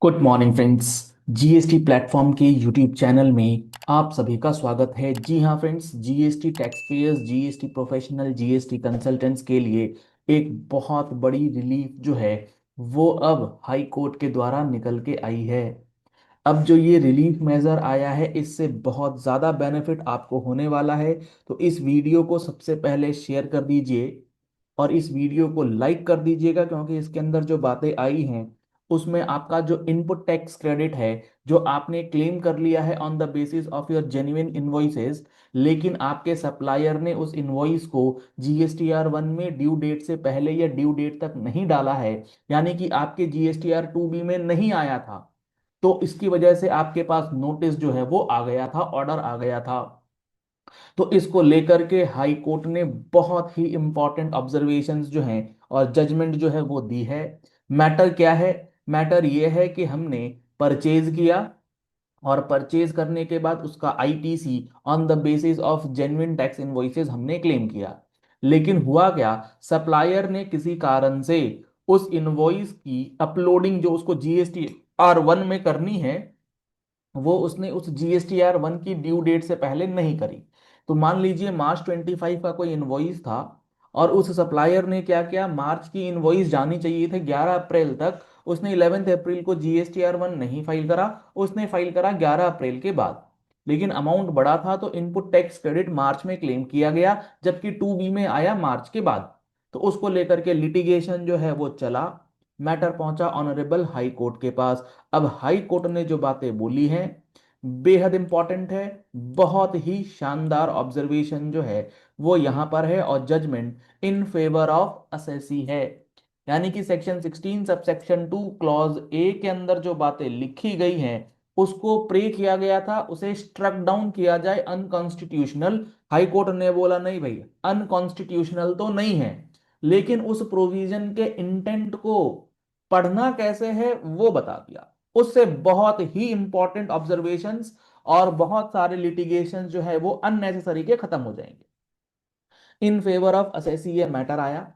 Good morning friends. GST platform के YouTube channel में आप सभी का स्वागत है। जी हाँ friends, GST tax payers, GST professional, GST consultants के लिए एक बहुत बड़ी रिलीफ जो है वो अब हाई कोर्ट के द्वारा निकल के आई है। अब जो ये रिलीफ मेजर आया है इससे बहुत ज़्यादा बेनिफिट आपको होने वाला है। तो इस वीडियो को सबसे पहले शेयर कर दीजिए और इस वीडियो को लाइक कर दीजिएगा, क्योंकि इसके अंदर जो बातें आई हैं उसमें आपका जो इनपुट टैक्स क्रेडिट है जो आपने क्लेम कर लिया है on the basis of your genuine invoices, लेकिन आपके सप्लायर ने उस इनवॉइस को जीएसटीआर 1 में ड्यू डेट से पहले या ड्यू डेट तक नहीं डाला है, यानी कि आपके जीएसटीआर 2B में नहीं आया था। तो इसकी वजह से आपके पास नोटिस जो है वो आ गया था, ऑर्डर आ गया था। तो इसको लेकर के हाई कोर्ट ने बहुत ही इंपॉर्टेंट ऑब्जर्वेशंस जो हैं और जजमेंट जो है वो दी है। मैटर क्या है? मैटर ये है कि हमने परचेज किया और परचेज करने के बाद उसका ITC on the basis of genuine tax invoices हमने क्लेम किया। लेकिन हुआ क्या, सप्लायर ने किसी कारण से उस इनवॉइस की अपलोडिंग जो उसको जीएसटी आर 1 में करनी है वो उसने उस जीएसटीआर 1 की ड्यू डेट से पहले नहीं करी। तो मान लीजिए मार्च 25 का कोई इनवॉइस था और उस सप्लायर ने क्या किया, मार्च की इनवॉइस जानी चाहिए थे 11 अप्रैल तक, उसने 11 अप्रैल को जीएसटीआर 1 नहीं फाइल करा, उसने फाइल करा 11 अप्रैल के बाद। लेकिन अमाउंट बड़ा था तो इनपुट टैक्स क्रेडिट मार्च में क्लेम किया गया, जबकि 2B में आया मार्च के बाद। तो उसको लेकर के लिटिगेशन जो है वो चला। मैटर पहुंचा ऑनरेबल हाई कोर्ट के पास। अब हाई कोर्ट ने जो बातें बोली हैं बेहद इंपॉर्टेंट है। बहुत ही शानदार ऑब्जर्वेशन जो है वो यहां पर है और judgement in favour of assessee है। यानी कि सेक्शन 16 सबसेक्शन 2 क्लॉज ए के अंदर जो बातें लिखी गई हैं उसको प्रे किया गया था, उसे स्ट्रक डाउन किया जाए अनकॉन्स्टिट्यूशनल। हाई कोर्ट ने बोला नहीं भाई, अनकॉन्स्टिट्यूशनल तो नहीं है, लेकिन उस प्रोविजन के इंटेंट को पढ़ना कैसे है वो बता दिया। उससे बहुत ही इंपॉर्टेंट ऑब्जर्वेशंस और बहुत सारे लिटिगेशन जो है वो अननेसेसरी के खत्म हो जाएंगे। इन फेवर ऑफ असेसी ये मैटर आया।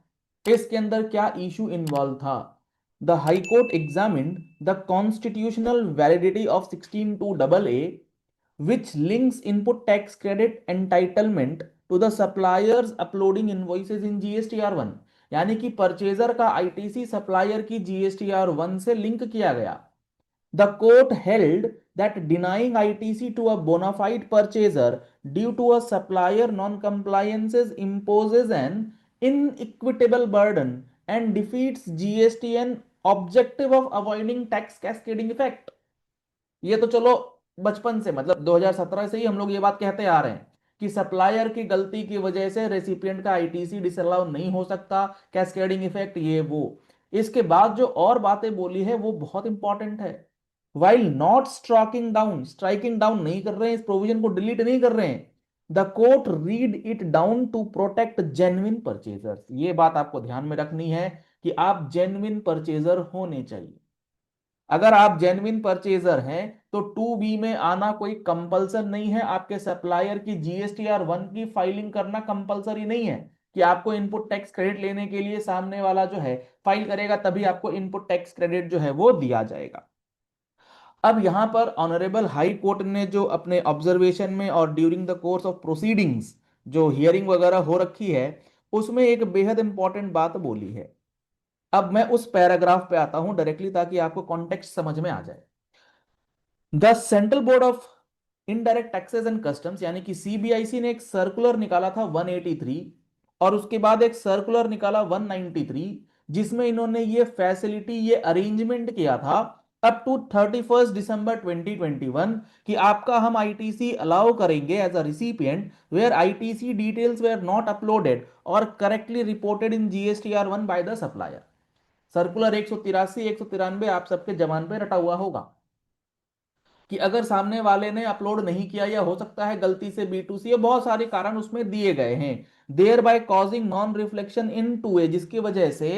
इसके अंदर क्या इशू इन्वॉल्व था? The high court examined the constitutional validity of 16(2)A which links input tax credit entitlement to the suppliers uploading invoices in GSTR 1। यानी कि परचेजर का आईटीसी सप्लायर की जीएसटीआर 1 से लिंक किया गया। The court held that denying ITC to a bona fide purchaser due to a supplier non-compliances imposes an inequitable burden and defeats GSTN objective of avoiding tax cascading effect। ये तो चलो बचपन से, मतलब 2017 से ही हम लोग ये बात कहते आ रहे हैं कि सप्लायर की गलती की वजह से रेसिपिएंट का आईटीसी डिसअलाउ नहीं हो सकता, कैस्केडिंग इफेक्ट ये वो। इसके बाद जो और बातें बोली है वो बहुत इंपॉर्टेंट है। वाइल नॉट स्ट्राइकिंग डाउन नहीं कर रहे हैं, इस प्रोविजन को डिलीट नहीं कर रहे हैं, the court read it down to protect genuine purchasers. ये बात आपको ध्यान में रखनी है कि आप जेन्युइन परचेजर होने चाहिए। अगर आप जेन्युइन परचेजर हैं तो 2B में आना कोई कंपल्सन नहीं है, आपके सप्लायर की जीएसटीआर 1 की फाइलिंग करना कंपल्सरी नहीं है कि आपको इनपुट टैक्स क्रेडिट लेने के लिए सामने वाला जो है फाइल करेगा तभी आपको इनपुट टैक्स क्रेडिट जो है वो दिया जाएगा। अब यहां पर ऑनरेबल हाई कोर्ट ने जो अपने ऑब्जर्वेशन में और during the course of proceedings जो हियरिंग वगैरह हो रखी है उसमें एक बेहद इंपॉर्टेंट बात बोली है। अब मैं उस पैराग्राफ पे आता हूं डायरेक्टली ताकि आपको कॉन्टेक्स्ट समझ में आ जाए। The central board of indirect taxes and customs यानी कि सीबीआईसी ने एक सर्कुलर निकाला था 183 और उसके बाद एक सर्कुलर निकाला 193, जिसमें इन्होंने ये फैसिलिटी ये अरेंजमेंट किया था अप टू 31 दिसंबर 2021 कि आपका हम आईटीसी अलाउ करेंगे as a recipient where ITC details were not uploaded और correctly reported in GSTR 1 by the supplier. Circular 183 193 आप सबके जबान पे रटा हुआ होगा कि अगर सामने वाले ने अपलोड नहीं किया या हो सकता है गलती से B2C, बहुत सारे कारण उसमें दिए गए हैं, there by causing non reflection in 2A, जिसकी वजह से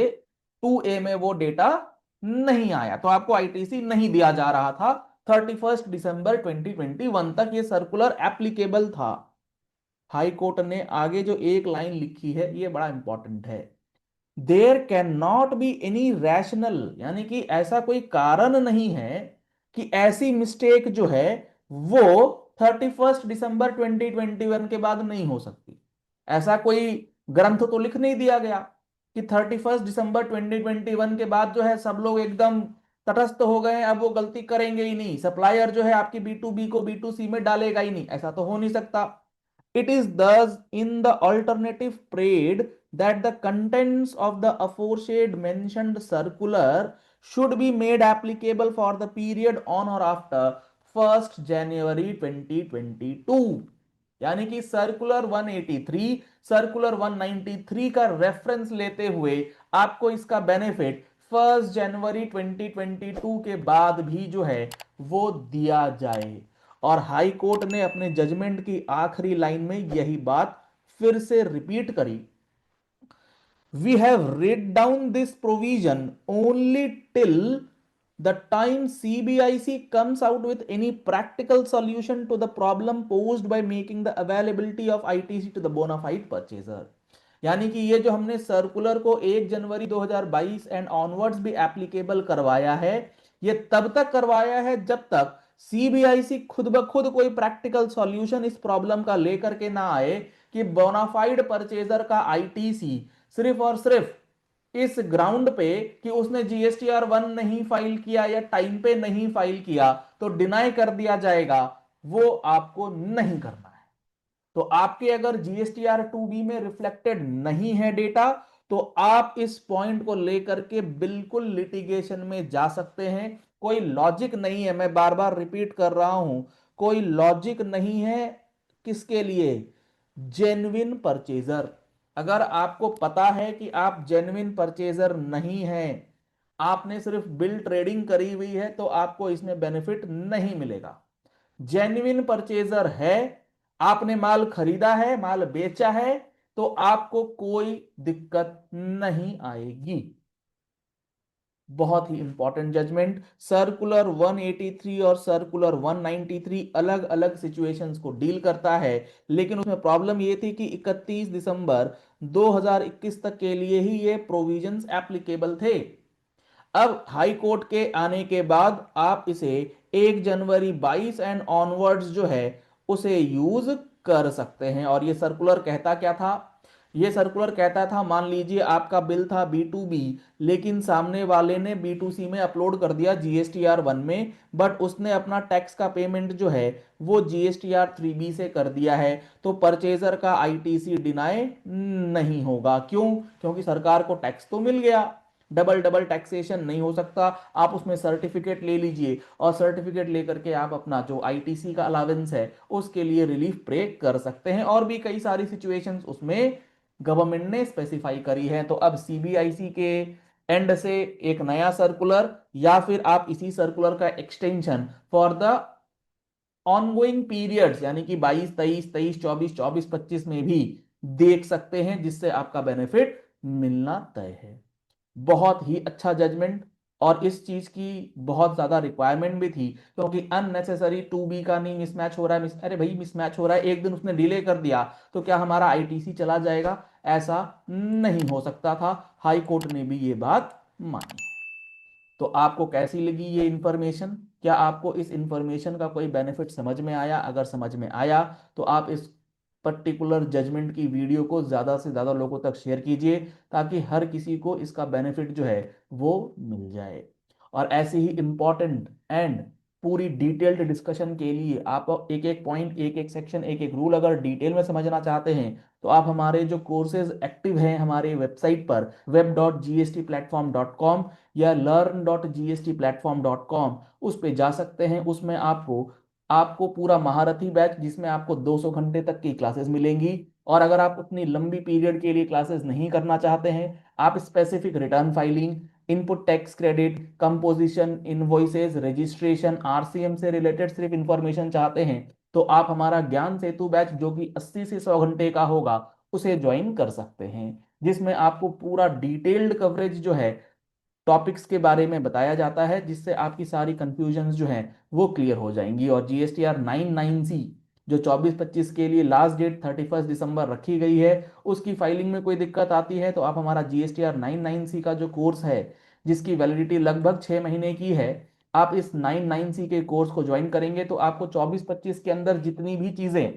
2A में वो डेटा नहीं आया तो आपको आईटीसी नहीं दिया जा रहा था। 31 दिसंबर 2021 तक ये सर्कुलर एप्लीकेबल था। हाई कोर्ट ने आगे जो एक लाइन लिखी है ये बड़ा इंपॉर्टेंट है। There can not be any rational, यानी कि ऐसा कोई कारण नहीं है कि ऐसी मिस्टेक जो है वो 31 दिसंबर 2021 के बाद नहीं हो सकती। ऐसा कोई ग्रंथ तो लिख नहीं दिया गया कि 31 दिसंबर 2021 के बाद जो है सब लोग एकदम तटस्थ हो गए, अब वो गलती करेंगे ही नहीं, सप्लायर जो है आपकी बी टू बी को बी टू सी में डालेगा ही नहीं, ऐसा तो हो नहीं सकता। It is thus in the alternative prayed that the contents of the aforesaid mentioned circular should be made applicable for the period on or after 1st January 2022। यानी कि सर्कुलर 183, सर्कुलर 193 का रेफरेंस लेते हुए आपको इसका बेनिफिट 1 जनवरी 2022 के बाद भी जो है वो दिया जाए। और हाई कोर्ट ने अपने जजमेंट की आखिरी लाइन में यही बात फिर से रिपीट करी। We have read down this provision only till the time CBIC comes out with any practical solution to the problem posed by making the availability of ITC to the bona fide purchaser। यानी कि ये जो हमने circular को 1 जनवरी 2022 and onwards भी applicable करवाया है, ये तब तक करवाया है जब तक सीबीआईसी खुद ब खुद कोई प्रैक्टिकल सॉल्यूशन इस प्रॉब्लम का लेकर के ना आए कि बोनाफाइड परचेजर का आईटीसी सिर्फ और सिर्फ इस ग्राउंड पे कि उसने जीएसटीआर 1 नहीं फाइल किया या टाइम पे नहीं फाइल किया तो डिनाई कर दिया जाएगा, वो आपको नहीं करना है। तो आपके अगर जीएसटीआर 2B में रिफ्लेक्टेड नहीं है डेटा, तो आप इस पॉइंट को लेकर के बिल्कुल लिटिगेशन में जा सकते हैं। कोई लॉजिक नहीं है, मैं बार बार रिपीट कर रहा हूं, कोई लॉजिक नहीं है। किसके लिए? Genuine purchaser. अगर आपको पता है कि आप जेन्युइन परचेजर नहीं हैं, आपने सिर्फ बिल ट्रेडिंग करी हुई है, तो आपको इसमें बेनिफिट नहीं मिलेगा। जेन्युइन परचेजर है, आपने माल खरीदा है, माल बेचा है, तो आपको कोई दिक्कत नहीं आएगी। बहुत ही इंपॉर्टेंट जजमेंट। सर्कुलर 183 और सर्कुलर 193 अलग अलग सिचुएशंस को डील करता है, लेकिन उसमें प्रॉब्लम ये थी कि 31 दिसंबर 2021 तक के लिए ही ये प्रोविजंस एप्लीकेबल थे। अब हाई कोर्ट के आने के बाद आप इसे 1 जनवरी 22 एंड ऑनवर्ड्स जो है उसे यूज कर सकते हैं। और ये सर्कुलर कहता क्या था? ये सर्कुलर कहता था, मान लीजिए आपका बिल था B2B, लेकिन सामने वाले ने B2C में अपलोड कर दिया जीएसटीआर 1 में, बट उसने अपना टैक्स का पेमेंट जो है वो जीएसटीआर 3B से कर दिया है, तो परचेजर का आईटीसी डिनाई नहीं होगा। क्यों? क्योंकि सरकार को टैक्स तो मिल गया, डबल डबल टैक्सेशन नहीं हो सकता। आप उसमें सर्टिफिकेट ले लीजिए और सर्टिफिकेट लेकर के आप अपना जो आईटीसी का अलावेंस है उसके लिए रिलीफ प्रे कर सकते हैं। और भी कई सारी सिचुएशंस उसमें गवर्नमेंट ने स्पेसिफाई करी है। तो अब सीबीआईसी के एंड से एक नया सर्कुलर या फिर आप इसी सर्कुलर का extension for the ongoing periods, यानी कि 22 23 23 24 24 25 में भी देख सकते हैं, जिससे आपका बेनिफिट मिलना तय है। बहुत ही अच्छा जजमेंट। और इस चीज की बहुत ज्यादा रिक्वायरमेंट भी थी, क्योंकि अननेसेसरी 2B का नहीं मिसमैच हो रहा है। अरे भाई मिसमैच हो रहा है, एक दिन उसने डिले कर दिया तो क्या हमारा आईटीसी चला जाएगा? ऐसा नहीं हो सकता था। हाई कोर्ट ने भी ये बात मानी। तो आपको कैसी लगी ये इंफॉर्मेशन? क्या आपको इस इंफॉर्मेशन का कोई बेनिफिट समझ में आया? अगर समझ में आया तो आप इस पर्टिकुलर जजमेंट की वीडियो को ज्यादा से ज्यादा लोगों तक शेयर कीजिए, ताकि हर किसी को इसका बेनिफिट जो है वो मिल जाए। और ऐसे ही इंपॉर्टेंट एंड पूरी डिटेल्ड डिस्कशन के लिए आप एक एक पॉइंट, एक एक सेक्शन, एक एक रूल अगर डिटेल में समझना चाहते हैं, तो आप हमारे जो कोर्सेज एक्टिव हैं हमारे वेबसाइट पर web.gstplatform.com या learn.gstplatform.com, उस पे जा सकते हैं। उसमें आपको आपको पूरा महारथी बैच, जिसमें आपको 200 घंटे तक की क्लासेस मिलेंगी। और अगर आप उतनी लंबी पीरियड के लिए क्लासेस नहीं करना चाहते हैं, आप specific return filing, input tax credit, composition, invoices, registration, RCM से रिलेटेड सिर्फ इंफॉर्मेशन चाहते हैं, तो आप हमारा ज्ञान सेतु बैच जो कि 80 से 100 घंटे का होगा उसे ज्वाइन कर सकते हैं, जिसमें आपको पूरा डिटेल्ड कवरेज जो है टॉपिक्स के बारे में बताया जाता है, जिससे आपकी सारी कंफ्यूजन्स जो हैं वो क्लियर हो जाएंगी। और जीएसटीआर 99C जो 24-25 के लिए लास्ट डेट 31 दिसंबर रखी गई है, उसकी फाइलिंग में कोई दिक्कत आती है तो आप हमारा GSTR 99C का जो कोर्स है, जिसकी वैलिडिटी लगभग 6 महीने की है, आप इस 99C के कोर्स को ज्वाइन करेंगे तो आपको 24-25 के अंदर जितनी भी चीजें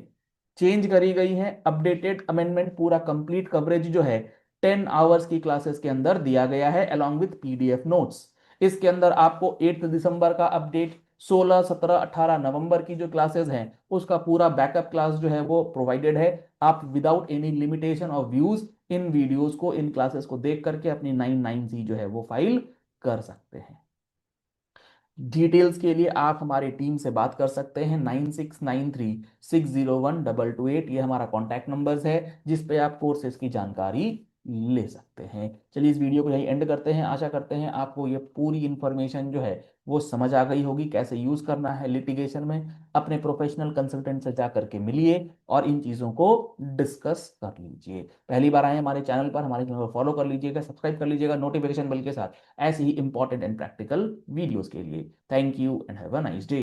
चेंज करी गई हैं, अपडेटेड अमेंडमेंट पूरा कंप्लीट कवरेज जो है 10 आवर्स की क्लासेस के अंदर दिया गया है अलॉन्ग विथ PDF नोट्स। इसके अंदर आपको 8 दिसंबर का अपडेट, 16, 17, 18 नवंबर की जो क्लासेस हैं उसका पूरा बैकअप क्लास जो है वो प्रोवाइडेड है। आप without any limitation of views in videos को, इन क्लासेस को देख करके अपनी 99C जो है वो फाइल कर सकते हैं। डिटेल्स के लिए आप हमारी टीम से बात कर सकते हैं। 9693601228 ये हमारा कॉन्टैक्ट नंबर्स है, जिस पे आप कोर्सेज की जानकारी ले सकते हैं। चलिए इस वीडियो को यही एंड करते हैं। आशा करते हैं आपको ये पूरी इंफॉर्मेशन जो है वो समझ आ गई होगी, कैसे यूज करना है लिटिगेशन में। अपने प्रोफेशनल कंसल्टेंट से जा करके मिलिए और इन चीज़ों को डिस्कस कर लीजिए। पहली बार आए हमारे चैनल पर, हमारे चैनल को फॉलो कर लीजिएगा, सब्सक्राइब कर लीजिएगा नोटिफिकेशन बेल के साथ, ऐसे ही इंपॉर्टेंट एंड प्रैक्टिकल वीडियोस के लिए। Thank you and have a nice day.